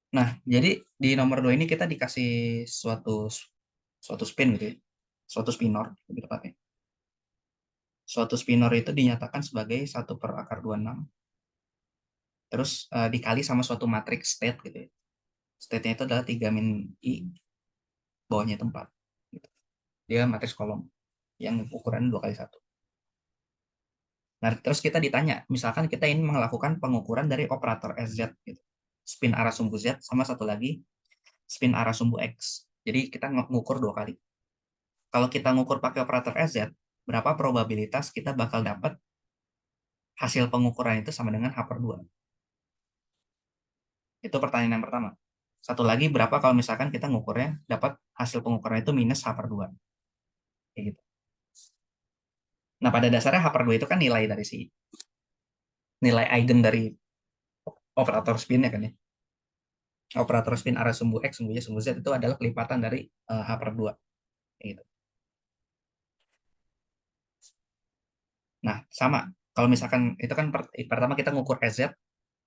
Nah, jadi di nomor 2 ini kita dikasih suatu spin gitu ya. Suatu spinor, lebih tepatnya. Suatu spinor itu dinyatakan sebagai 1/26, terus dikali sama suatu matriks state gitu ya. State-nya itu adalah 3 min I, bawahnya itu 4. Gitu. Dia matriks kolom yang ukuran 2 kali 1. Nah, terus kita ditanya, misalkan kita ini melakukan pengukuran dari operator SZ, gitu. Spin arah sumbu Z, sama satu lagi spin arah sumbu X. Jadi kita ngukur 2 kali. Kalau kita ngukur pakai operator SZ, berapa probabilitas kita bakal dapat hasil pengukuran itu sama dengan H/2? Itu pertanyaan yang pertama. Satu lagi, berapa kalau misalkan kita ngukurnya dapat hasil pengukuran itu minus H/2? Kayak gitu. Nah, pada dasarnya H/2 itu kan nilai dari nilai eigen dari operator spinnya kan ya. Operator spin arah sumbu X, sumbu Y, sumbu Z itu adalah kelipatan dari H/2. Gitu. Nah, sama. Kalau misalkan itu kan pertama kita ngukur SZ,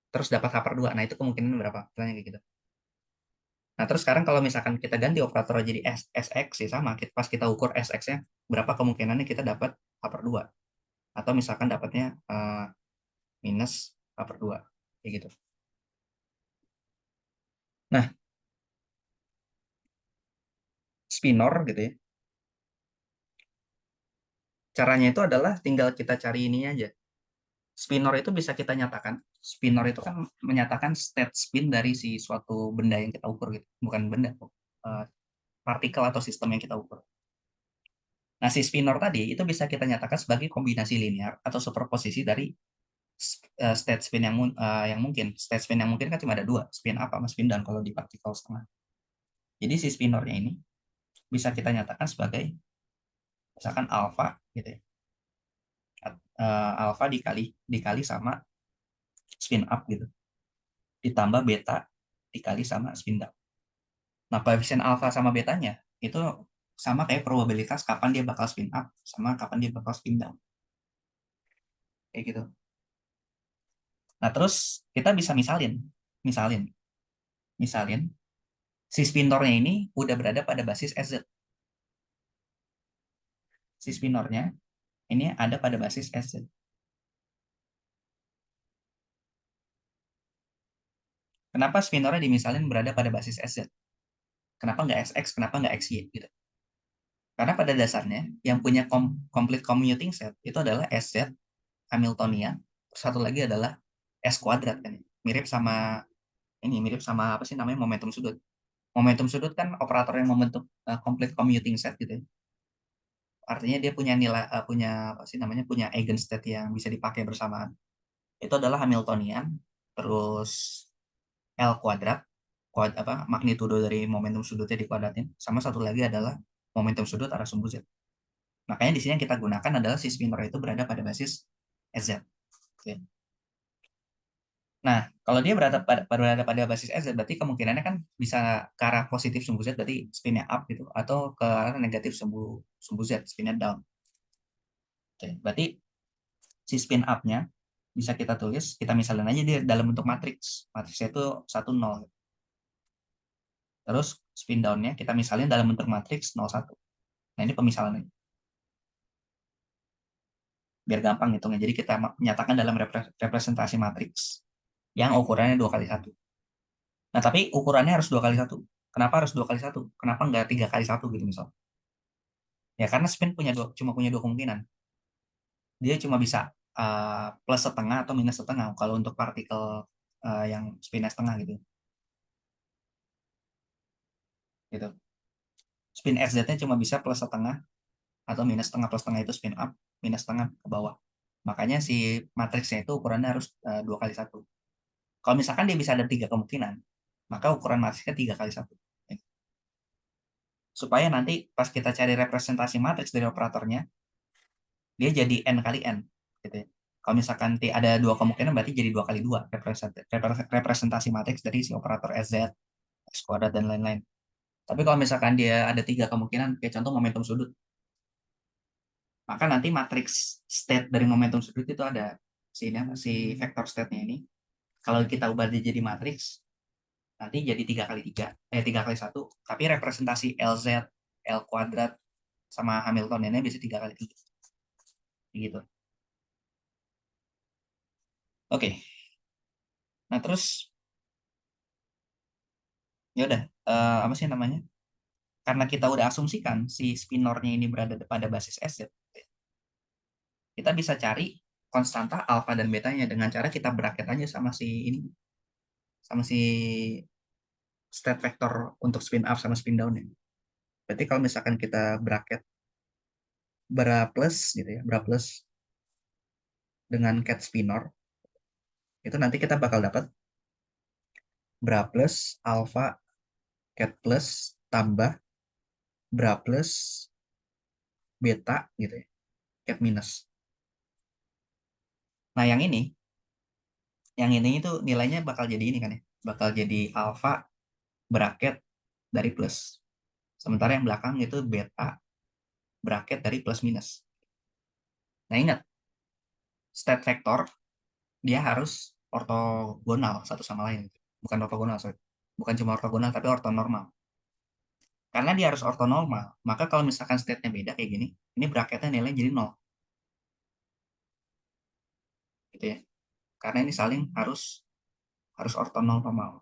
terus dapat H/2. Nah, itu kemungkinan berapa? Misalnya kayak gitu. Nah, terus sekarang kalau misalkan kita ganti operator jadi SX sih sama. Pas kita ukur SX-nya, berapa kemungkinannya kita dapat H/2. Atau misalkan dapatnya minus H/2. Kayak gitu. Nah, spinor gitu ya. Caranya itu adalah tinggal kita cari ini aja. Spinor itu bisa kita nyatakan. Spinor itu kan menyatakan state spin dari si suatu benda yang kita ukur gitu. Bukan benda, partikel atau sistem yang kita ukur. Nah, si spinor tadi itu bisa kita nyatakan sebagai kombinasi linear atau superposisi dari state spin yang mungkin. State spin yang mungkin kan cuma ada dua, spin up sama spin down kalau di partikel setengah. Jadi si spinornya ini bisa kita nyatakan sebagai misalkan alpha gitu ya. Alpha dikali sama spin up gitu. Ditambah beta dikali sama spin down. Nah, koefisien alpha sama betanya itu sama kayak probabilitas kapan dia bakal spin up sama kapan dia bakal spin down. Kayak gitu. Nah, terus kita bisa misalin, misalin si spinornya ini udah berada pada basis SZ. Si spinornya ini ada pada basis SZ. Kenapa spinornya dimisalin berada pada basis SZ? Kenapa nggak SX? Kenapa nggak XY? Gitu. Karena pada dasarnya yang punya complete commuting set itu adalah SZ Hamiltonian. Satu lagi adalah S kuadrat kan. Mirip sama apa sih namanya momentum sudut. Momentum sudut kan operator yang membentuk complete commuting set gitu ya. Artinya dia punya nilai punya apa sih namanya punya eigenstate yang bisa dipakai bersamaan. Itu adalah Hamiltonian, terus L kuadrat, magnitudo dari momentum sudutnya dikuadratin, sama satu lagi adalah momentum sudut arah sumbu Z. Makanya di sini yang kita gunakan adalah si spinor itu berada pada basis SZ. Oke. Nah, kalau dia berada pada basis SZ, berarti kemungkinannya kan bisa ke arah positif sumbu Z, berarti spinnya up gitu, atau ke arah negatif sumbu Z, spinnya down. Oke, berarti si spin up-nya bisa kita tulis, kita misalin aja dia dalam bentuk matriks. Matriksnya itu 1, 0. Terus spin down-nya kita misalin dalam bentuk matriks 0, 1. Nah, ini pemisalannya. Biar gampang hitungnya. Jadi kita menyatakan dalam representasi matriks yang ukurannya 2 kali 1. Nah, tapi ukurannya harus 2 kali 1. Kenapa harus 2 kali 1? Kenapa nggak 3 kali 1 gitu misal? Ya karena spin cuma punya dua kemungkinan. Dia cuma bisa plus setengah atau minus setengah kalau untuk partikel yang spinnya setengah gitu. Gitu. Spin SZ-nya cuma bisa plus setengah atau minus setengah. Plus setengah itu spin up, minus setengah ke bawah. Makanya si matriksnya itu ukurannya harus 2 kali 1. Kalau misalkan dia bisa ada 3 kemungkinan, maka ukuran matriksnya 3 kali 1. Supaya nanti pas kita cari representasi matriks dari operatornya, dia jadi n kali n. Gitu ya. Kalau misalkan ada 2 kemungkinan, berarti jadi 2 kali 2 representasi matriks dari si operator SZ, X kuadrat, dan lain-lain. Tapi kalau misalkan dia ada 3 kemungkinan, kayak contoh momentum sudut, maka nanti matriks state dari momentum sudut itu ada si vektor state-nya ini. Kalau kita ubah dia jadi matriks, nanti jadi 3 kali 1, tapi representasi LZ, L kuadrat, sama Hamiltoniannya bisa 3 kali 3. Gitu. Oke. Nah, terus ya udah, apa sih namanya? Karena kita udah asumsikan si spinornya ini berada pada basis SZ, kita bisa cari konstanta alfa dan betanya dengan cara kita bracket aja sama si ini, sama si state vector untuk spin up sama spin down ya. Berarti kalau misalkan kita bracket bra plus gitu ya, bra plus dengan cat spinor, itu nanti kita bakal dapat bra plus alfa cat plus tambah bra plus beta gitu ya, cat minus. Nah, yang ini itu nilainya bakal jadi ini kan ya, bakal jadi alfa bracket dari plus. Sementara yang belakang itu beta bracket dari plus minus. Nah, ingat, state vector dia harus ortogonal satu sama lain. Bukan ortogonal, sorry. Bukan cuma ortogonal, tapi ortonormal. Karena dia harus ortonormal, maka kalau misalkan state-nya beda kayak gini, ini bracketnya nilai jadi 0. Gitu ya. Karena ini saling harus ortonormal.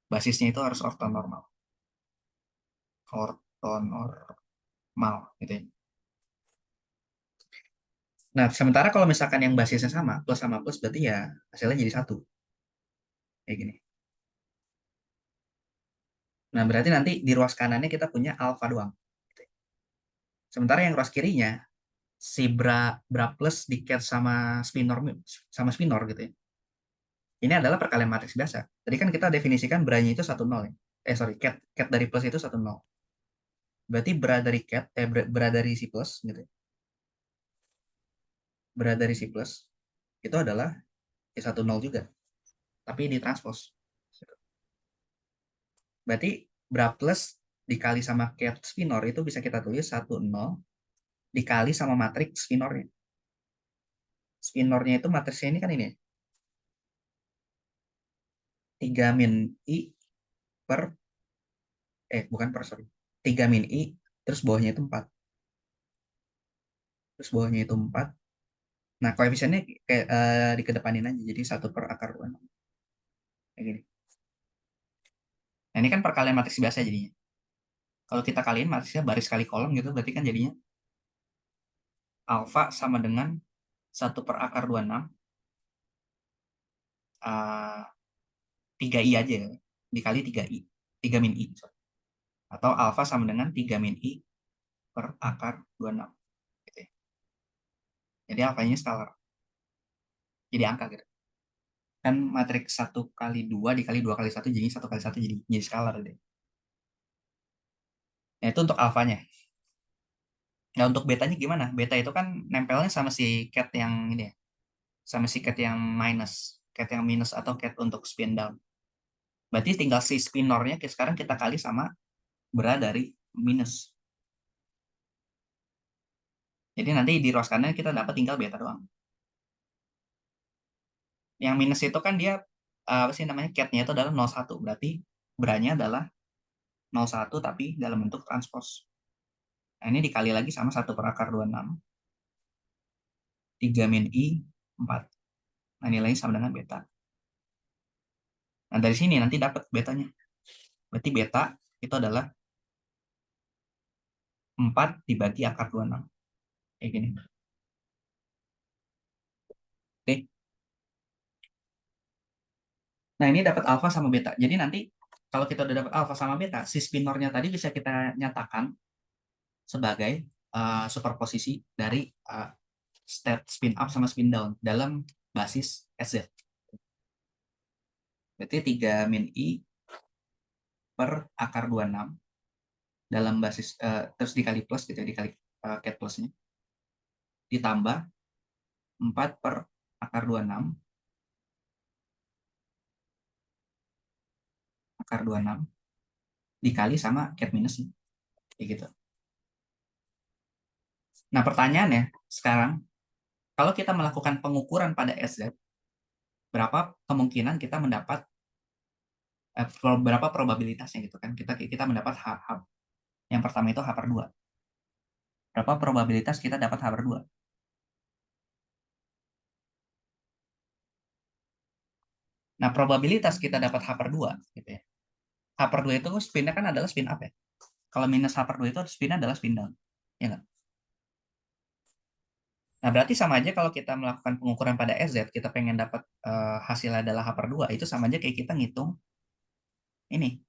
Basisnya itu harus ortonormal. Ortonormal gitu ya. Nah, sementara kalau misalkan yang basisnya sama plus berarti ya hasilnya jadi 1. Kayak gini. Nah, berarti nanti di ruas kanannya kita punya alfa doang. Sementara yang ruas kirinya, si bra plus di cat sama spinor gitu ya. Ini adalah perkalian matriks biasa. Tadi kan kita definisikan bra-nya itu 1 0 ya. Sorry, cat dari plus itu 1 0. Berarti bra dari si plus gitu ya. Bra dari si plus itu adalah ya 1 0 juga. Tapi ini transpose. Berarti bra plus dikali sama cat spinor itu bisa kita tulis 1 0 dikali sama matriks spinornya. Spinornya itu matriksnya ini kan ini ya. 3 min I per, bukan per, sorry. 3 min I, terus bawahnya itu 4. Terus bawahnya itu 4. Nah, koefisiennya kayak dikedepanin aja, jadi 1/√6. Kayak gini. Nah, ini kan perkalian matriks biasa jadinya. Kalau kita kaliin matriksnya baris kali kolom gitu, berarti kan jadinya alfa sama dengan 1/√6, 3i aja, dikali 3i, 3 min i. Sorry. Atau alfa sama dengan 3 min i per akar 26. Gitu ya. Jadi alfanya skalar. Jadi angka gitu. Kan matriks 1 kali 2 dikali 2 kali 1 jadi 1 kali 1 jadi skalar deh. Nah, itu untuk alfanya. Nah, untuk betanya gimana? Beta itu kan nempelnya sama si cat yang ini ya. Sama si cat yang minus. Cat yang minus atau cat untuk spin down. Berarti tinggal si spinornya sekarang kita kali sama bra dari minus. Jadi nanti di ruas kanan kita dapat tinggal beta doang. Yang minus itu kan dia, apa sih namanya, catnya itu adalah 01. Berarti branya adalah 01 tapi dalam bentuk transpose. Nah, ini dikali lagi sama 1/26. 3 min I 4. Nah, nilainya sama dengan beta. Nah, dari sini nanti dapat betanya. Berarti beta itu adalah 4 dibagi akar 26. Kayak gini. Oke. Nah, ini dapat alfa sama beta. Jadi nanti kalau kita udah dapat alfa sama beta, si spinornya tadi bisa kita nyatakan sebagai superposisi dari state spin up sama spin down dalam basis SZ. Berarti 3 min I per akar 26 dalam basis, terus dikali plus gitu ya, dikali cat plusnya, ditambah 4 per akar 26 dikali sama cat minusnya. Kayak gitu. Nah, pertanyaannya sekarang, kalau kita melakukan pengukuran pada SZ, berapa kemungkinan kita mendapat berapa probabilitasnya gitu kan. Kita mendapat H. Yang pertama itu H per 2. Berapa probabilitas kita dapat H per 2? Nah, probabilitas kita dapat H per 2 gitu ya. H per 2 itu spinnya kan adalah spin up ya. Kalau minus H per 2 itu spinnya adalah spin down. Ya nggak? Nah, berarti sama aja kalau kita melakukan pengukuran pada SZ, kita pengen dapat hasilnya adalah H per 2, itu sama aja kayak kita ngitung ini,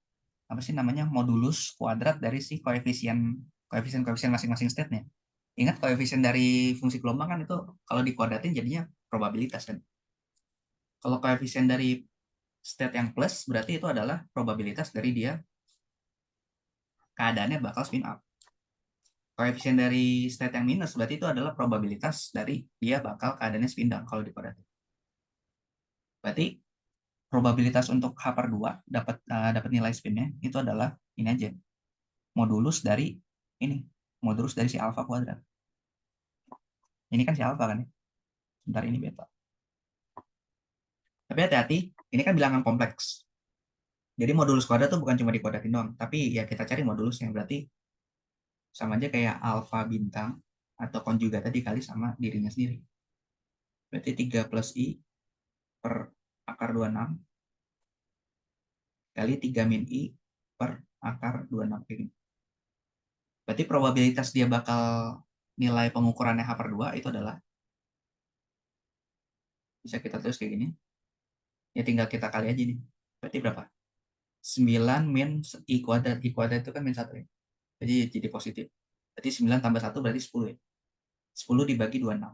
apa sih namanya, modulus kuadrat dari si koefisien koefisien masing-masing state-nya. Ingat koefisien dari fungsi gelombang kan itu kalau dikuadratin jadinya probabilitas kan. Kalau koefisien dari state yang plus berarti itu adalah probabilitas dari dia keadaannya bakal spin up. Koefisien dari state yang minus berarti itu adalah probabilitas dari dia bakal keadaannya spin down kalau dikuadratin. Berarti probabilitas untuk H per 2 dapat nilai spinnya itu adalah ini aja. Modulus dari ini. Modulus dari si alfa kuadrat. Ini kan si alfa kan ya. Sebentar ini beta. Tapi hati-hati, ini kan bilangan kompleks. Jadi modulus kuadrat tuh bukan cuma dikuadratin doang, tapi ya kita cari modulus yang berarti sama aja kayak alfa bintang atau konjugatnya dikali sama dirinya sendiri. Berarti 3 plus I per akar 26 kali 3 min I per akar 26 kayak gini. Berarti probabilitas dia bakal nilai pengukurannya H per 2 itu adalah, bisa kita tulis kayak gini, ya tinggal kita kali aja nih. Berarti berapa? 9 min I kuadrat. I kuadrat itu kan min 1 ya. Jadi positif. Berarti 9 tambah 1 berarti 10 ya. 10 dibagi 26.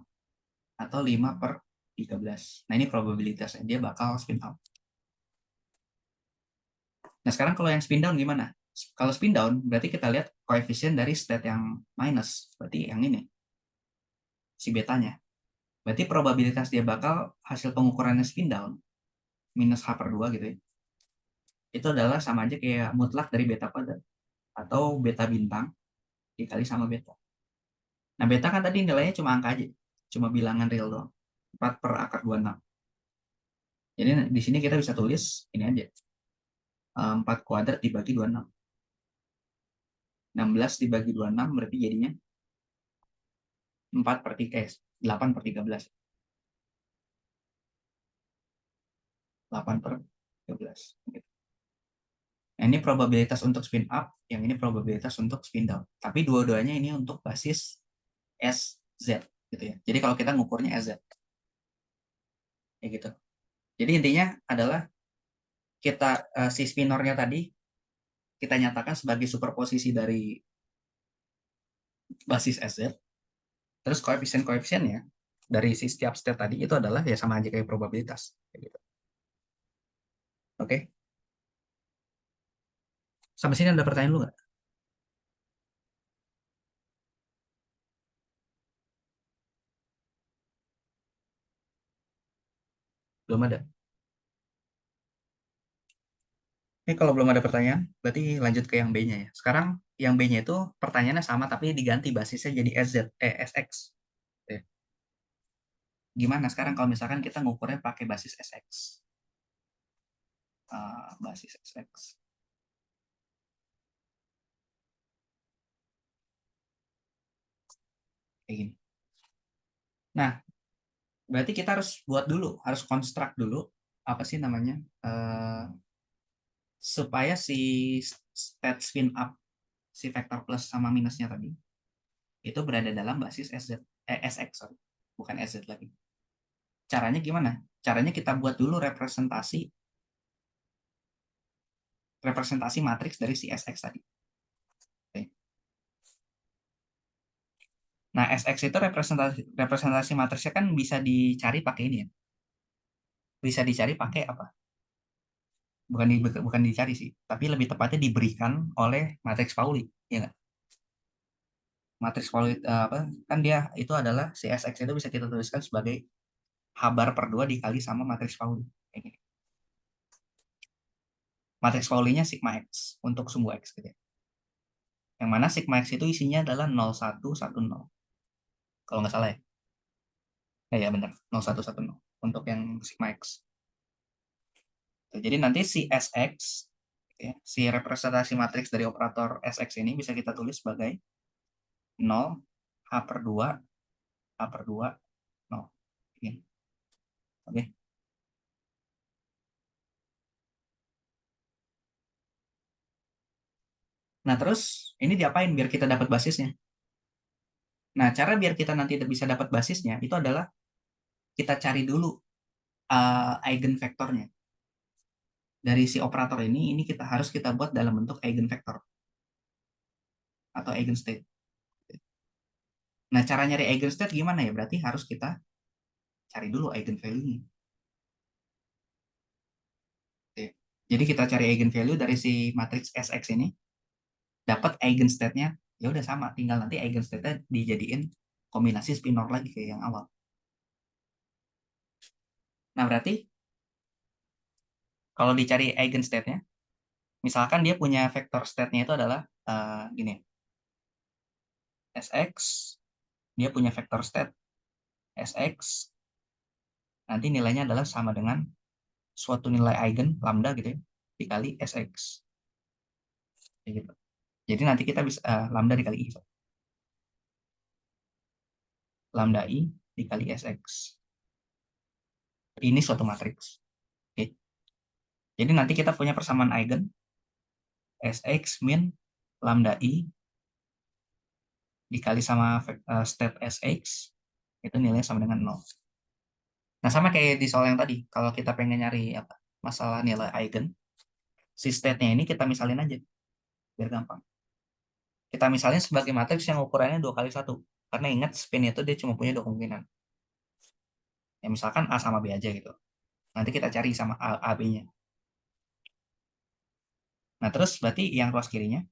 Atau 5 per 13. Nah ini probabilitasnya. Dia bakal spin up. Nah sekarang kalau yang spin down gimana? Kalau spin down berarti kita lihat koefisien dari state yang minus. Berarti yang ini. Si betanya. Berarti probabilitas dia bakal hasil pengukurannya spin down minus H per 2 gitu ya. Itu adalah sama aja kayak mutlak dari beta kuadrat. Atau beta bintang dikali sama beta. Nah, beta kan tadi nilainya cuma angka aja. Cuma bilangan real doang. 4 per akar 26. Jadi di sini kita bisa tulis ini aja. 4 kuadrat dibagi 26. 16 dibagi 26 berarti jadinya 4 per 3, 8 per 13. 8 per 13. Nah, ini probabilitas untuk spin up, yang ini probabilitas untuk spin down. Tapi dua-duanya ini untuk basis SZ gitu ya. Jadi kalau kita ngukurnya SZ. Ya gitu. Jadi intinya adalah kita si spinornya tadi kita nyatakan sebagai superposisi dari basis SZ. Terus koefisien-koefisiennya dari si setiap state tadi itu adalah ya sama aja kayak probabilitas. Kayak gitu. Oke. Sampai sini ada pertanyaan lu nggak? Belum ada. Ini kalau belum ada pertanyaan, berarti lanjut ke yang B-nya ya. Sekarang yang B-nya itu pertanyaannya sama tapi diganti basisnya jadi SX. Oke. Gimana sekarang kalau misalkan kita ngukurnya pakai basis SX? Basis SX. Kayak gini. Nah, berarti kita harus buat dulu, harus konstruk dulu apa sih namanya, supaya si state spin up si vektor plus sama minusnya tadi itu berada dalam basis SX, sorry. Bukan SZ lagi. Caranya gimana? Caranya kita buat dulu representasi matriks dari si SX tadi. Oke. Nah, SX itu representasi matriksnya kan bisa dicari pakai ini ya. Bisa dicari pakai apa? Bukan dicari sih, tapi lebih tepatnya diberikan oleh matriks Pauli, ya nggak? Matriks Pauli apa? Kan dia itu adalah si SX itu bisa kita tuliskan sebagai H bar per 2 dikali sama matriks Pauli. Kayak gini. Matriks Paulinya sigma X untuk sumbu X gitu ya. Yang mana sigma X itu isinya adalah 0110. Kalau nggak salah ya. Ya, ya benar, 0110 untuk yang sigma X. Jadi nanti si SX, ya, si representasi matriks dari operator SX ini bisa kita tulis sebagai 0, H/2, H/2, 0. Oke. Oke. Nah, terus ini diapain biar kita dapat basisnya? Nah, cara biar kita nanti bisa dapat basisnya itu adalah kita cari dulu eigenvektornya. Dari si operator ini kita harus kita buat dalam bentuk eigenvektor atau eigenstate. Nah, cara nyari eigenstate gimana ya? Berarti harus kita cari dulu eigenvalue-nya. Jadi kita cari eigenvalue dari si matriks SX ini, dapat eigenstate-nya, ya udah sama, tinggal nanti eigenstate-nya dijadiin kombinasi spinor lagi kayak yang awal. Nah, berarti kalau dicari eigenstate-nya, misalkan dia punya vektor state-nya itu adalah gini, Sx, dia punya vektor state Sx, nanti nilainya adalah sama dengan suatu nilai eigen lambda gitu ya, dikali Sx. Gitu. Jadi nanti kita bisa lambda dikali i, lambda i dikali Sx. Ini suatu matriks. Oke. Jadi nanti kita punya persamaan eigen Sx min lambda i dikali sama state Sx, itu nilainya sama dengan 0. Nah, sama kayak di soal yang tadi, kalau kita pengen nyari apa masalah nilai eigen, si state-nya ini kita misalin aja, biar gampang. Kita misalin sebagai matriks yang ukurannya 2 kali 1, karena ingat spin itu dia cuma punya 2 kemungkinan. Ya, misalkan A sama B aja gitu. Nanti kita cari sama A B-nya. Nah, terus berarti yang ruas kirinya,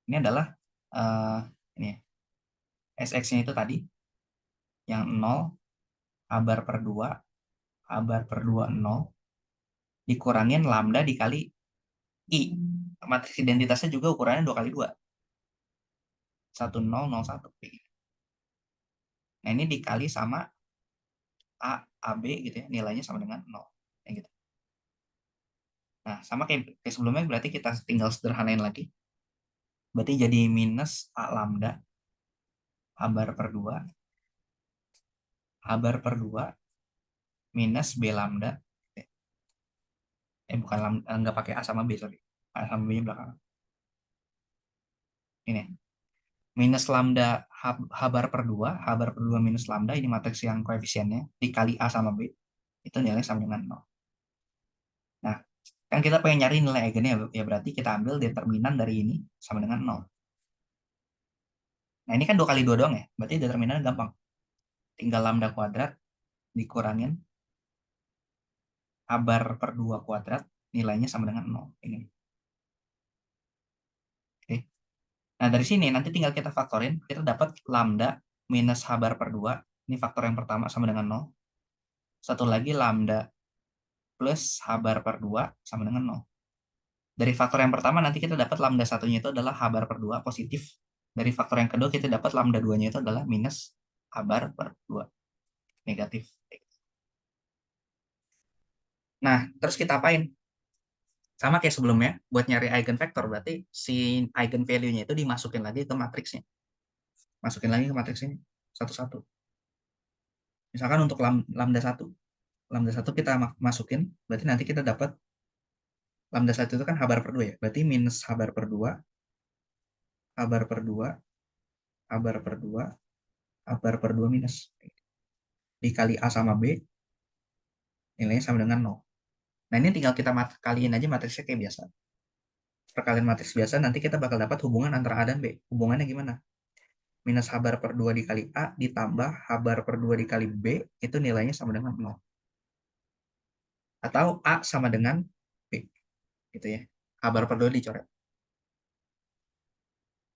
ini adalah ini SX-nya itu tadi, yang 0, A bar per 2, A bar per 2, 0, dikurangin lambda dikali I. Matriks identitasnya juga ukurannya 2 kali 2. 1, 0, 0, 1. Nah, ini dikali sama A, AB gitu ya, nilainya sama dengan 0. Kayak gitu. Nah, sama kayak sebelumnya, berarti kita tinggal sederhanain lagi. Berarti jadi minus A lambda, A bar per 2, A bar per 2, minus B lambda. Bukan lambda, nggak pakai A sama B, sorry. A sama B-nya belakang. Ini, minus lambda H bar per 2, H bar per 2 minus lambda, ini matriks yang koefisiennya, dikali A sama B, itu nilai sama dengan 0. Nah, kan kita pengen nyari nilai eigennya, ya berarti kita ambil determinan dari ini sama dengan 0. Nah, ini kan 2 kali 2 doang ya, berarti determinannya gampang. Tinggal lambda kuadrat dikurangin A bar per 2 kuadrat, nilainya sama dengan 0. Ini. Oke. Nah, dari sini nanti tinggal kita faktorin, kita dapat lambda minus H bar per 2, ini faktor yang pertama sama dengan 0. Satu lagi lambda plus H bar per 2 sama dengan 0. Dari faktor yang pertama nanti kita dapat lambda satunya itu adalah H bar per 2 positif. Dari faktor yang kedua kita dapat lambda 2-nya itu adalah minus H bar per 2 negatif. Nah, terus kita apain? Sama kayak sebelumnya, buat nyari eigenvector berarti si eigenvalue-nya itu dimasukin lagi ke matriksnya. Masukin lagi ke matriks ini satu-satu. Misalkan untuk lambda 1. Lambda 1 kita masukin, berarti nanti kita dapat lambda 1 itu kan H bar per 2 ya. Berarti minus H bar per 2, H bar per 2, H bar per 2, H bar per 2 minus. Dikali A sama B, nilainya sama dengan 0. Nah, ini tinggal kita kaliin aja matriksnya kayak biasa. Perkalian matriks biasa, nanti kita bakal dapat hubungan antara A dan B. Hubungannya gimana? Minus H bar per 2 dikali A ditambah H bar per 2 dikali B, itu nilainya sama dengan 0. Atau A sama dengan B. Gitu ya. H bar per 2 dicoret.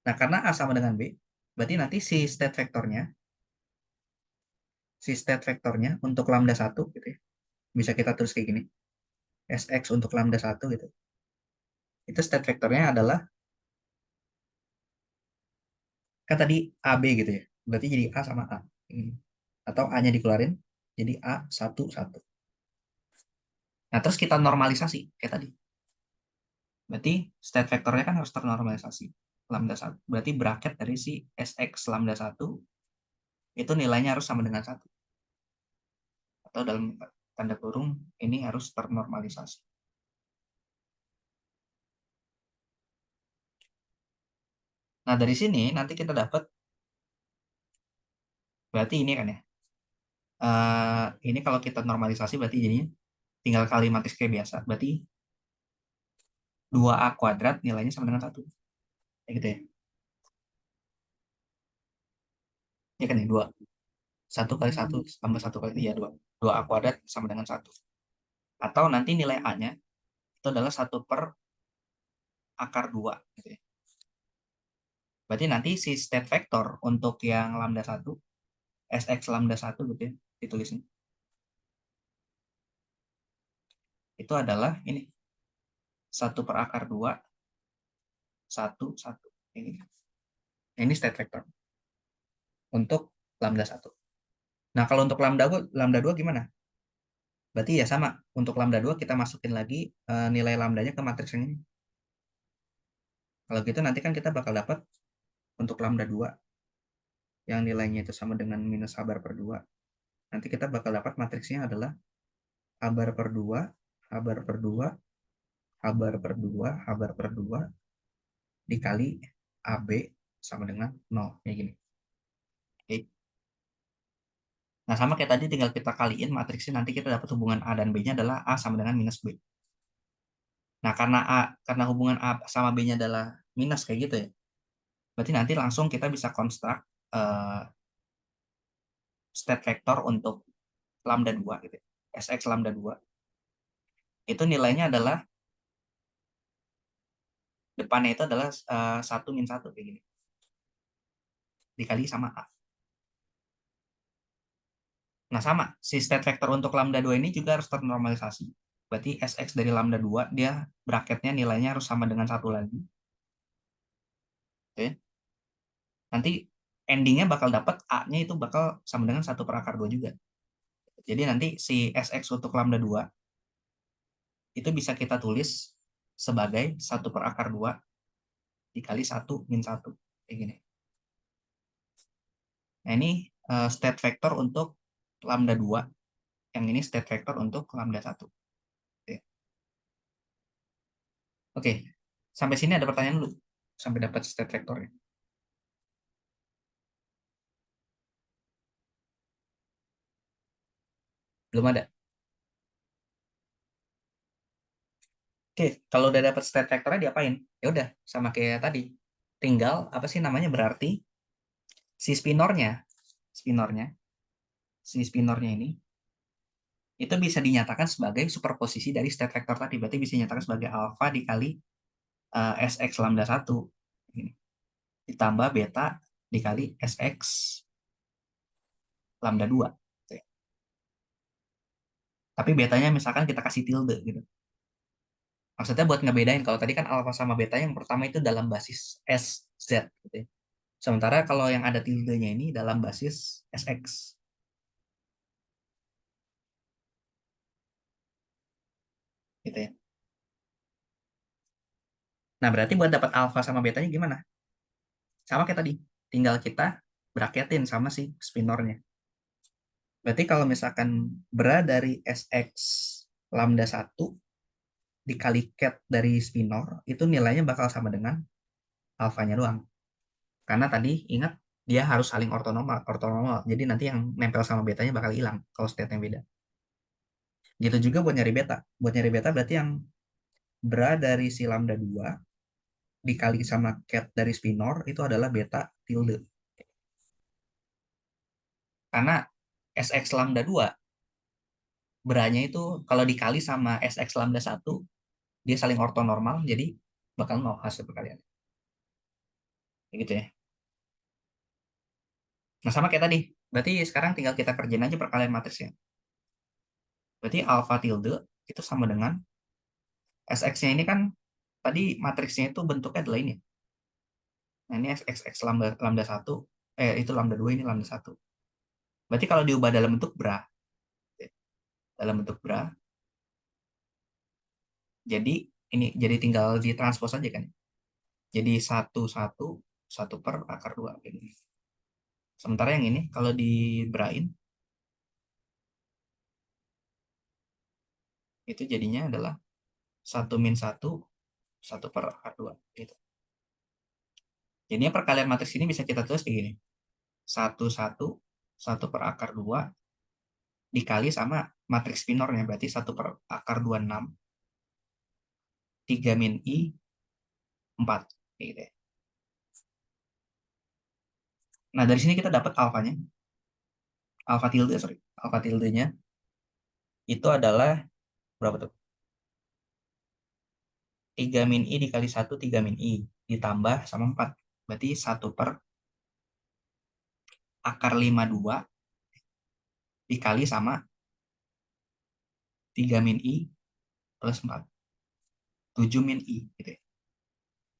Nah, karena A sama dengan B, berarti nanti si state vektornya untuk lambda 1 gitu ya. Bisa kita tulis kayak gini. Sx untuk lambda 1 gitu. Itu state vektornya adalah, kan tadi AB gitu ya. Berarti jadi A sama A. Atau A-nya dikeluarin, jadi A 1, 1. Nah, terus kita normalisasi kayak tadi. Berarti state vektornya kan harus ternormalisasi. Lambda 1. Berarti bracket dari si Sx lambda 1 itu nilainya harus sama dengan 1. Atau dalam tanda kurung ini harus ternormalisasi. Nah, dari sini nanti kita dapat, berarti ini kan ya. Ini kalau kita normalisasi berarti jadinya tinggal kali matriks kayak biasa. Berarti 2A kuadrat nilainya sama dengan 1. Ya gitu ya. Ya kan ya, 2. 1 kali 1 tambah 1 kali, ya 2. 2A kuadrat sama dengan 1. Atau nanti nilai A-nya itu adalah 1 per akar 2. Gitu ya. Berarti nanti si state vector untuk yang lambda 1, Sx lambda 1 gitu ya, ditulisnya. Itu adalah ini. 1 per akar 2, 1, 1. Ini state vector untuk lambda 1. Nah, kalau untuk lambda 2 gimana? Berarti ya sama. Untuk lambda 2 kita masukin lagi nilai lambdanya ke matriks yang ini. Kalau gitu nanti kan kita bakal dapat untuk lambda 2 yang nilainya itu sama dengan minus A bar per 2. Nanti kita bakal dapat matriksnya adalah A bar per 2, A bar per 2, A bar per 2, A bar per 2 dikali AB sama dengan 0. Kayak gini. Oke. Nah, sama kayak tadi tinggal kita kaliin matriksnya, nanti kita dapat hubungan A dan B-nya adalah A sama dengan minus B. Nah, karena hubungan A sama B-nya adalah minus kayak gitu ya. Berarti nanti langsung kita bisa konstruk state vector untuk lambda 2 gitu. Sx lambda 2. Itu nilainya adalah depannya itu adalah 1 min 1 kayak gini. Dikali sama A. Nah, sama. Si state vector untuk lambda 2 ini juga harus ternormalisasi. Berarti Sx dari lambda 2, dia bracketnya nilainya harus sama dengan 1 lagi. Oke. Nanti endingnya bakal dapat A-nya itu bakal sama dengan 1 per akar 2 juga. Jadi nanti si Sx untuk lambda 2 itu bisa kita tulis sebagai 1 per akar 2 dikali 1 min 1. Kayak gini. Nah, ini state vector untuk lambda 2. Yang ini state vector untuk lambda 1. Oke. Sampai sini ada pertanyaan dulu. Sampai dapat state vectornya. Belum ada. Oke, kalau udah dapat state vectornya diapain? Ya udah, sama kayak tadi. Tinggal apa sih namanya, berarti si spinornya, si spinornya ini itu bisa dinyatakan sebagai superposisi dari state vector tadi. Berarti bisa dinyatakan sebagai alfa dikali Sx lambda 1 ditambah beta dikali Sx lambda 2. Tapi betanya misalkan kita kasih tilde gitu. Maksudnya buat ngebedain, kalau tadi kan alfa sama beta yang pertama itu dalam basis SZ gitu ya. Sementara kalau yang ada tildenya ini dalam basis SX gitu ya. Nah, berarti buat dapat alfa sama betanya gimana? Sama kayak tadi. Tinggal kita bracketin sama si spinornya. Berarti kalau misalkan berada dari SX lambda 1 dikali cat dari spinor, itu nilainya bakal sama dengan alfanya doang. Karena tadi ingat dia harus saling ortonormal. Jadi nanti yang nempel sama betanya bakal hilang kalau state-nya beda. Gitu juga buat nyari beta. Buat nyari beta berarti yang berada dari si lambda 2 dikali sama cat dari spinor itu adalah beta tilde. Karena SX lambda 2 beranya itu kalau dikali sama SX lambda 1 dia saling ortonormal jadi bakal nol hasil perkalian. Gitu ya. Nah, sama kayak tadi. Berarti sekarang tinggal kita kerjain aja perkalian matriksnya. Berarti alpha tilde itu sama dengan SX-nya ini kan tadi matriksnya itu bentuknya adalah ini. Nah, ini SX lambda lambda 1, itu lambda 2, ini lambda 1. Berarti kalau diubah dalam bentuk bra Jadi ini jadi tinggal ditranspos aja kan. Jadi satu satu satu per akar dua kayak gini. Sementara yang ini kalau di Brain itu jadinya adalah satu min satu satu per akar dua gitu. Jadinya perkalian matriks ini bisa kita tulis begini. Satu satu satu per akar dua dikali sama matriks minornya berarti satu per akar 26 3 min i 4 gitu ya. Nah, dari sini kita dapat alfanya, alfa tilde, sorry. Alfa tildenya itu adalah berapa tuh? 3 min i dikali satu 3 min i ditambah sama 4. Berarti satu per akar 52 dikali sama 3 min i plus 4. 7 min i gitu ya.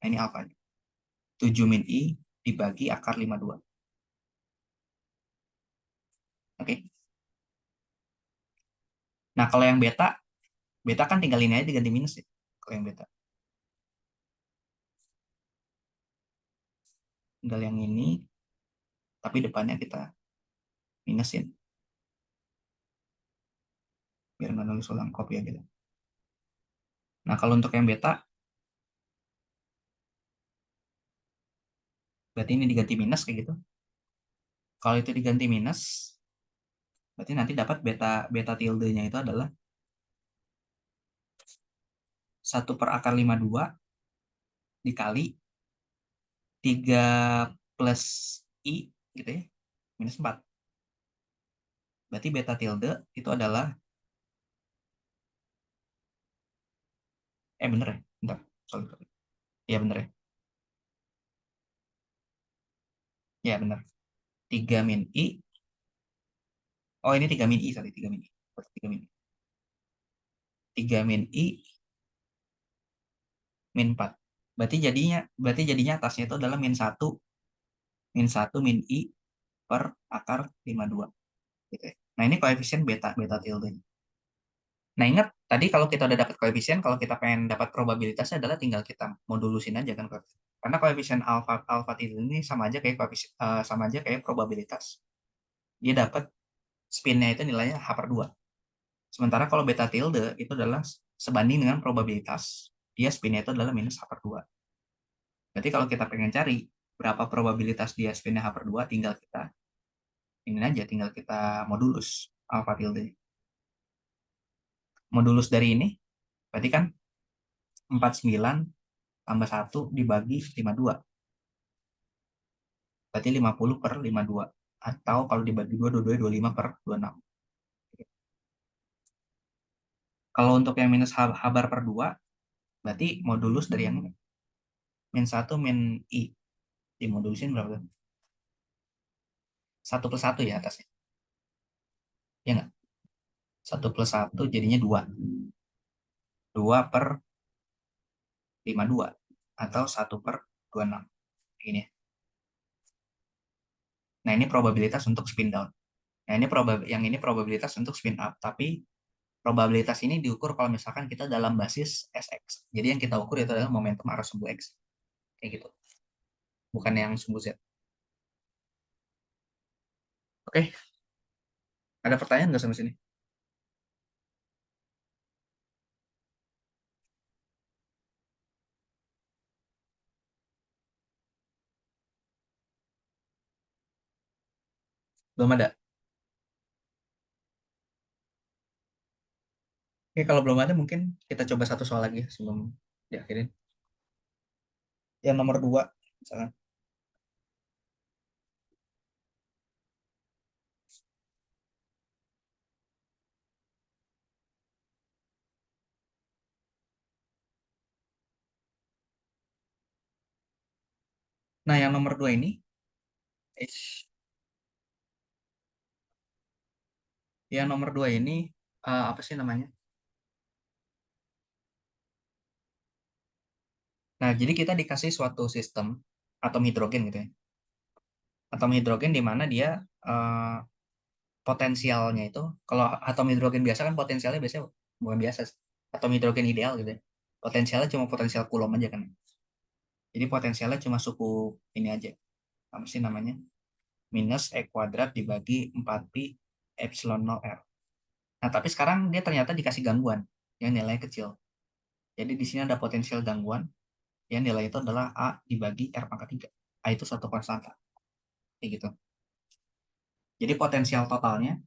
Nah, ini alfanya. 7 min i dibagi akar 52. Oke. Nah, kalau yang beta, beta kan tinggal ini aja diganti minus ya. Kalau yang beta. Tinggal yang ini, tapi depannya kita minusin. Biar nggak nulis ulang copy aja. Nah, kalau untuk yang beta, berarti ini diganti minus kayak gitu. Kalau itu diganti minus, berarti nanti dapat beta beta tildenya itu adalah satu per akar 52 dikali 3 plus i gitu ya, minus 4. Berarti beta tilde itu adalah, bener ya? Bentar, sorry. Ya bener ya? Ya bener. 3 min i, oh ini 3 min i, sorry, 3 min i. 3 min i. 3 min i min 4. Berarti jadinya atasnya itu adalah min satu min i per akar 52 gitu ya. Nah, ini koefisien beta beta tilde. Nah, ingat tadi kalau kita udah dapat koefisien, kalau kita pengen dapat probabilitasnya adalah tinggal kita modulusin aja kan koefisien. Karena koefisien alfa alfa tilde ini sama aja kayak sama aja kayak probabilitas. Dia dapat spinnya itu nilainya h per 2. Sementara kalau beta tilde itu adalah sebanding dengan probabilitas. Dia spinnya itu adalah minus h per 2. Berarti kalau kita pengen cari berapa probabilitas dia spinnya h per 2, tinggal kita ini aja, tinggal kita modulus alfa tilde. Modulus dari ini berarti kan 49 tambah 1 dibagi 52. Berarti 50 per 52. Atau kalau dibagi 2, 25 per 26. Kalau untuk yang minus habar per 2, berarti modulus dari yang ini. Min 1 min i. Dimodulusin berapa? 1 plus 1 ya atasnya. Ya nggak? 1 plus 1 jadinya 2. 2 per 52. Atau 1 per 26. Ini. Nah, ini probabilitas untuk spin down. Nah, yang ini probabilitas untuk spin up. Tapi probabilitas ini diukur kalau misalkan kita dalam basis SX. Jadi yang kita ukur itu adalah momentum arus sumbu X. Kayak gitu. Bukan yang sumbu Z. Oke, ada pertanyaan nggak sampai sini? Belum ada. Oke, kalau belum ada mungkin kita coba satu soal lagi sebelum diakhirin. Yang nomor 2, misalkan. Nah, yang nomor 2 ini, yang nomor 2 ini, apa sih namanya? Nah, jadi kita dikasih suatu sistem atom hidrogen gitu ya. Atom hidrogen di mana dia potensialnya itu, kalau atom hidrogen biasa kan potensialnya biasanya bukan biasa, atom hidrogen ideal gitu ya. Potensialnya cuma potensial Coulomb aja kan. Jadi potensialnya cuma suku ini aja. Apa sih namanya? Minus E kuadrat dibagi 4pi epsilon 0 R. Nah, tapi sekarang dia ternyata dikasih gangguan yang nilainya kecil. Jadi di sini ada potensial gangguan yang nilai itu adalah A dibagi R pangkat 3. A itu suatu konstanta. Kayak gitu. Jadi potensial totalnya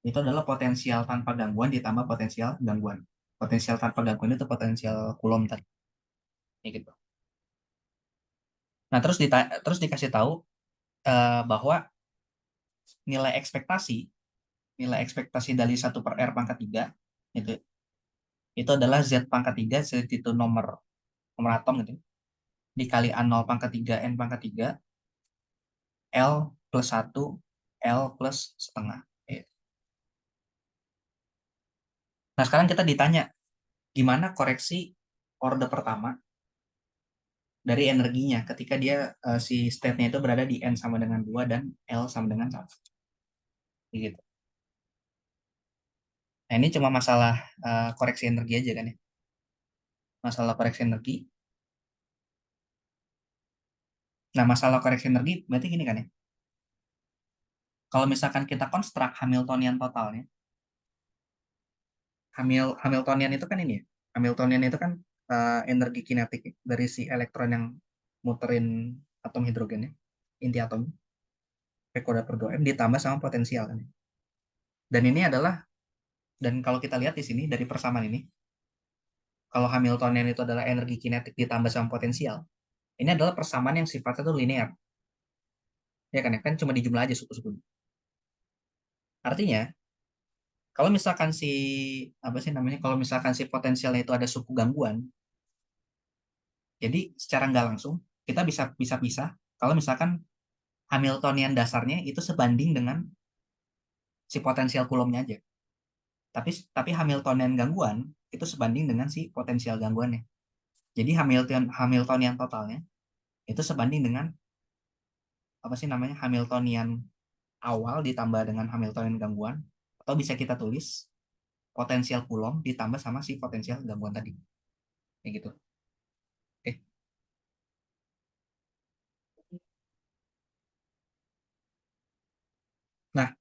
itu adalah potensial tanpa gangguan ditambah potensial gangguan. Potensial tanpa gangguan itu potensial Coulomb tadi. Kayak gitu. Nah, terus dikasih tahu bahwa nilai ekspektasi dari 1/R pangkat 3 itu itu adalah Z pangkat 3, Z itu nomor nomor atom gitu, dikali A0 pangkat 3 N pangkat 3 L plus 1 L plus setengah. Nah, sekarang kita ditanya gimana koreksi orde pertama dari energinya ketika dia si state-nya itu berada di N sama dengan 2 dan L sama dengan 1. Gitu. Nah, ini cuma masalah koreksi energi aja kan ya. Masalah koreksi energi. Nah, masalah koreksi energi berarti gini kan ya. Kalau misalkan kita konstruk Hamiltonian totalnya, Hamiltonian itu kan ini ya. Hamiltonian itu kan energi kinetik dari si elektron yang muterin atom hidrogennya, inti atom, P kuadrat per 2M ditambah sama potensial kan ya. Dan ini adalah, dan kalau kita lihat di sini dari persamaan ini, kalau Hamiltonian itu adalah energi kinetik ditambah sama potensial, ini adalah persamaan yang sifatnya itu linear. Ya kan ya, kan cuma dijumlah aja suku-suku. Artinya, kalau misalkan si apa sih namanya? Kalau misalkan si potensialnya itu ada suku gangguan, jadi secara nggak langsung kita bisa bisa pisah kalau misalkan Hamiltonian dasarnya itu sebanding dengan si potensial Coulombnya aja. Tapi Hamiltonian gangguan itu sebanding dengan si potensial gangguannya. Jadi Hamiltonian totalnya itu sebanding dengan apa sih namanya? Hamiltonian awal ditambah dengan Hamiltonian gangguan, atau bisa kita tulis potensial Coulomb ditambah sama si potensial gangguan tadi. Kayak gitu. Oke. Nah,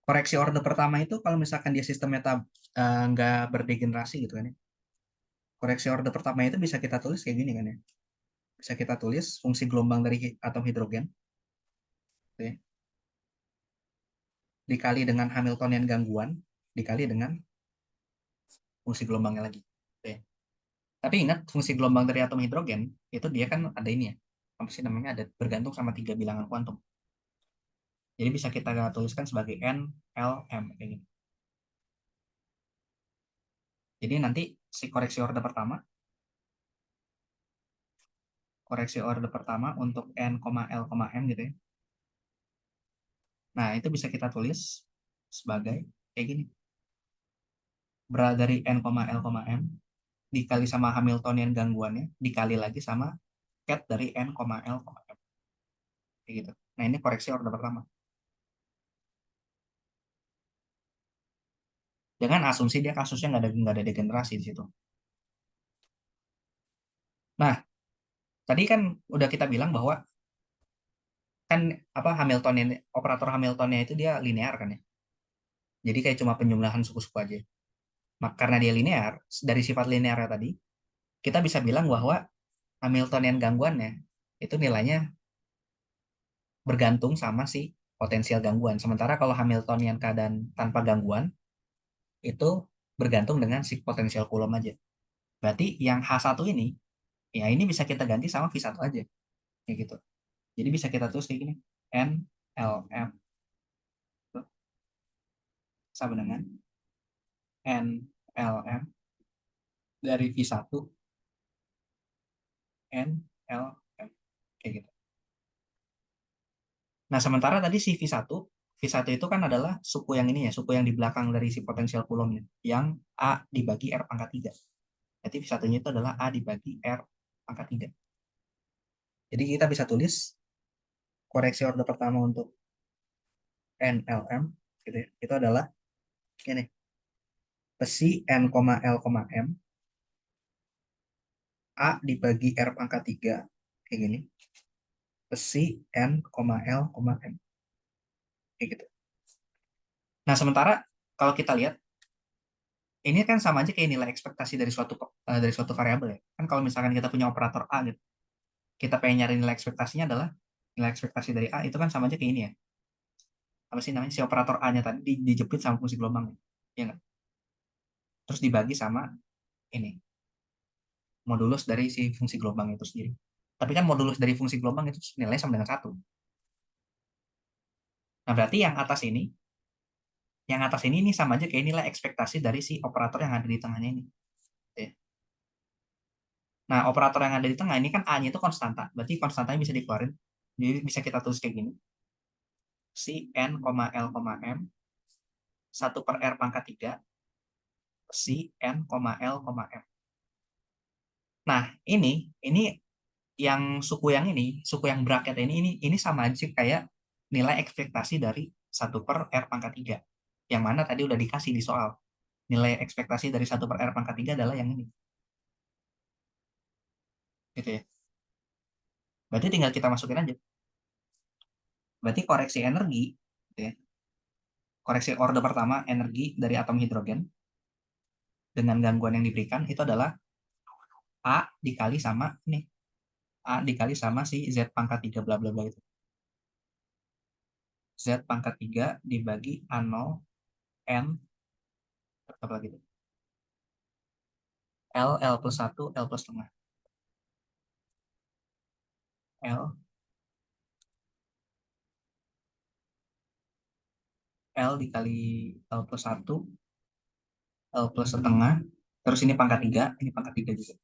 koreksi orde pertama itu kalau misalkan dia sistemnya nggak berdegenerasi gitu kan ya. Koreksi orde pertama itu bisa kita tulis kayak gini kan ya. Bisa kita tulis fungsi gelombang dari atom hidrogen, oke, dikali dengan Hamiltonian gangguan, dikali dengan fungsi gelombangnya lagi. Oke. Tapi ingat, fungsi gelombang dari atom hidrogen itu dia kan ada ini ya, apa sih namanya, ada bergantung sama 3 bilangan kuantum. Jadi bisa kita tuliskan sebagai N, L, M kayak gitu. Jadi nanti si koreksi orde pertama untuk N, L, M gitu ya. Nah, itu bisa kita tulis sebagai kayak gini. Berat dari N, L, M dikali sama Hamiltonian gangguannya, dikali lagi sama ket dari N, L, M. Kayak gitu. Nah, ini koreksi orde pertama. Dengan asumsi dia kasusnya nggak ada degenerasi di situ. Nah, tadi kan udah kita bilang bahwa kan apa Hamiltonian, operator Hamiltonnya itu dia linear kan ya. Jadi kayak cuma penjumlahan suku-suku aja. Karena dia linear, dari sifat linearnya tadi, kita bisa bilang bahwa Hamiltonian gangguannya itu nilainya bergantung sama si potensial gangguan. Sementara kalau Hamiltonian keadaan tanpa gangguan itu bergantung dengan si potensial Coulomb aja. Berarti yang H1 ini, ya ini bisa kita ganti sama V1 aja. Kayak gitu. Jadi bisa kita tulis kayak gini. N, L, M sama dengan N, L, M dari V1 N, L, M. Kayak gitu. Nah, sementara tadi si V1 itu kan adalah suku yang ini ya, suku yang di belakang dari si potensial Coulombnya, yang A dibagi R pangkat 3. Jadi V1-nya itu adalah A dibagi R pangkat 3. Jadi kita bisa tulis koreksi orde pertama untuk NLM gitu ya, itu adalah ini. Psi N, L, M, A dibagi R pangkat 3, kayak gini. Psi N, L, M, kayak gitu. Nah, sementara kalau kita lihat, ini kan sama aja kayak nilai ekspektasi dari suatu variabel ya. Kan kalau misalkan kita punya operator A gitu, kita pengen nyari nilai ekspektasinya adalah nilai ekspektasi dari A itu kan sama aja kayak ini ya. Apa sih namanya? Si operator A-nya tadi dijepit sama fungsi gelombang. Ya nggak? Terus dibagi sama ini, modulus dari si fungsi gelombang itu sendiri. Tapi kan modulus dari fungsi gelombang itu nilainya sama dengan satu. Nah, berarti yang atas ini sama aja kayak nilai ekspektasi dari si operator yang ada di tengahnya ini. Ya. Nah, operator yang ada di tengah ini kan A-nya itu konstanta. Berarti konstantanya bisa dikeluarin. Jadi bisa kita tulis kayak gini. Si N, L, M 1/R pangkat 3 si N, L, M. Nah, ini suku yang bracket ini sama aja kayak nilai ekspektasi dari 1/R pangkat 3. Yang mana tadi udah dikasih di soal. Nilai ekspektasi dari 1/R pangkat 3 adalah yang ini. Gitu ya. Berarti tinggal kita masukin aja. Berarti koreksi energi, gitu ya. Koreksi orde pertama energi dari atom hidrogen dengan gangguan yang diberikan itu adalah A dikali sama ini. A dikali sama si Z pangkat 3 bla bla bla itu. Z pangkat 3 dibagi A0 N apa lagi itu? L plus 1 L plus setengah. L L dikali L plus 1 L plus setengah. Terus ini pangkat 3 ini pangkat 3 juga.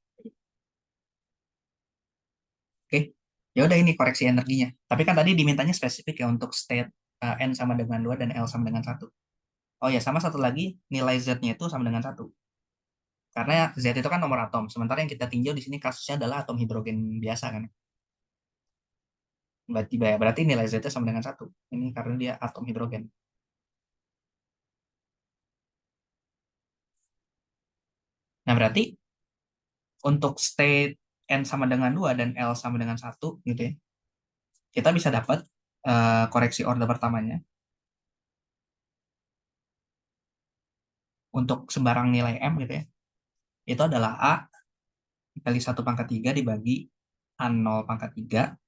Oke. Ya udah ini koreksi energinya. Tapi kan tadi dimintanya spesifik ya untuk state N sama dengan 2 dan L sama dengan 1. Oh ya, sama satu lagi nilai Z-nya itu sama dengan 1. Karena Z itu kan nomor atom. Sementara yang kita tinjau di sini kasusnya adalah atom hidrogen biasa kan. Berarti nilai Z sama dengan 1. Ini karena dia atom hidrogen. Nah, berarti untuk state N sama dengan 2 dan L sama dengan 1 gitu ya. Kita bisa dapat koreksi order pertamanya untuk sembarang nilai M gitu ya. Itu adalah A dikali 1/3 dibagi A0/3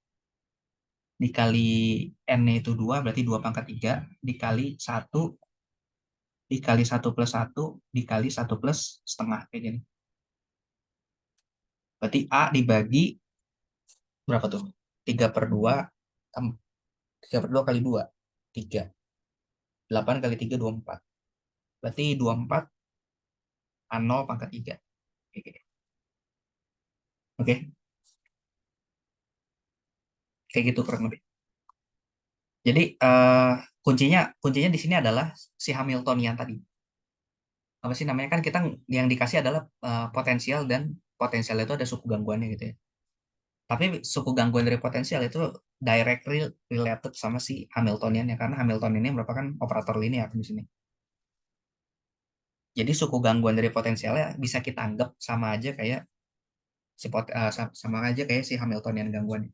dikali N-nya itu 2 berarti 2/3 dikali 1 dikali 1 plus 1 dikali 1 plus setengah kayak gini. Berarti A dibagi berapa tuh? 3/2 3/2 kali 2 3 8 kali 3 24. Berarti 24 A0/3. Oke, kayak gitu kurang lebih. Jadi kuncinya kuncinya di sini adalah si Hamiltonian tadi. Apa sih namanya kan kita yang dikasih adalah potensial dan potensial itu ada suku gangguannya gitu ya. Tapi suku gangguan dari potensial itu directly related sama si Hamiltonian ya karena Hamiltonian ini merupakan operator linear di sini. Jadi suku gangguan dari potensialnya bisa kita anggap sama aja kayak sama aja kayak si Hamiltonian gangguan.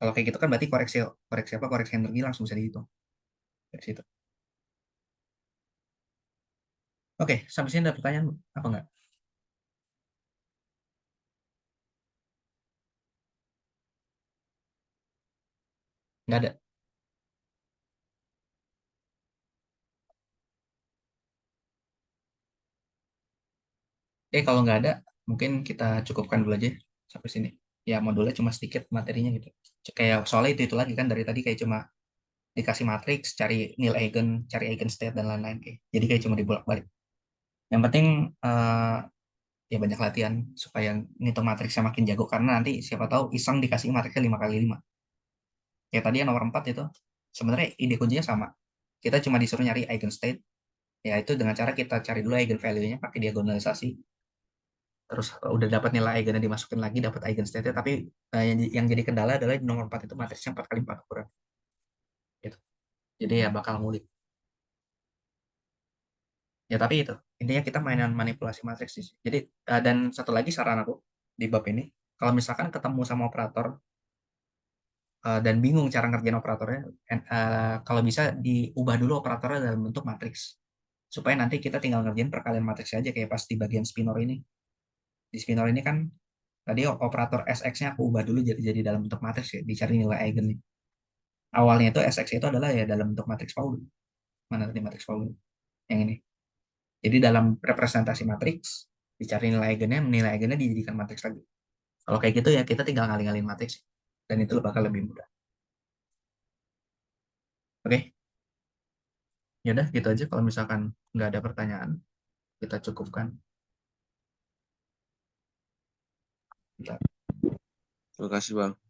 Kalau kayak gitu kan berarti koreksi koreksi apa koreksi energi langsung bisa dihitung dari situ. Oke, sampai sini ada pertanyaan apa enggak? Enggak ada. Kalau nggak ada, mungkin kita cukupkan dulu aja sampai sini. Ya modulnya cuma sedikit materinya gitu. Kayak soalnya itu lagi kan dari tadi kayak cuma dikasih matriks, cari eigenstate dan lain-lain kayak. Jadi kayak cuma dibolak-balik. Yang penting eh, ya banyak latihan supaya ngitung matriksnya makin jago karena nanti siapa tahu iseng dikasih matriksnya 5 kali 5. Ya tadi yang nomor 4 itu sebenarnya ide kuncinya sama. Kita cuma disuruh nyari eigenstate, ya itu dengan cara kita cari dulu eigenvalue-nya pakai diagonalisasi. Terus udah dapat nilai eigennya dimasukin lagi dapat eigenstate tapi yang jadi kendala adalah di nomor 4 itu matriksnya 4 kali 4 ukuran gitu. Jadi ya bakal ngulik Ya tapi itu intinya kita mainan manipulasi matriks sih. Jadi dan satu lagi saran aku di bab ini, kalau misalkan ketemu sama operator dan bingung cara ngerjain operatornya, kalau bisa diubah dulu operatornya dalam bentuk matriks supaya nanti kita tinggal ngerjain perkalian matriks aja kayak pas di bagian spinor ini. Di spinor ini kan tadi operator SX-nya aku ubah dulu jadi dalam bentuk matriks ya, dicari nilai eigennya. Awalnya itu SX itu adalah ya dalam bentuk matriks Pauli. Mana tadi matriks Pauli? Yang ini. Jadi dalam representasi matriks dicari nilai eigennya dijadikan matriks lagi. Kalau kayak gitu ya kita tinggal ngalih-ngalihin matriks dan itu bakal lebih mudah. Oke, ya udah gitu aja. Kalau misalkan nggak ada pertanyaan, kita cukupkan. Terima kasih, Bang.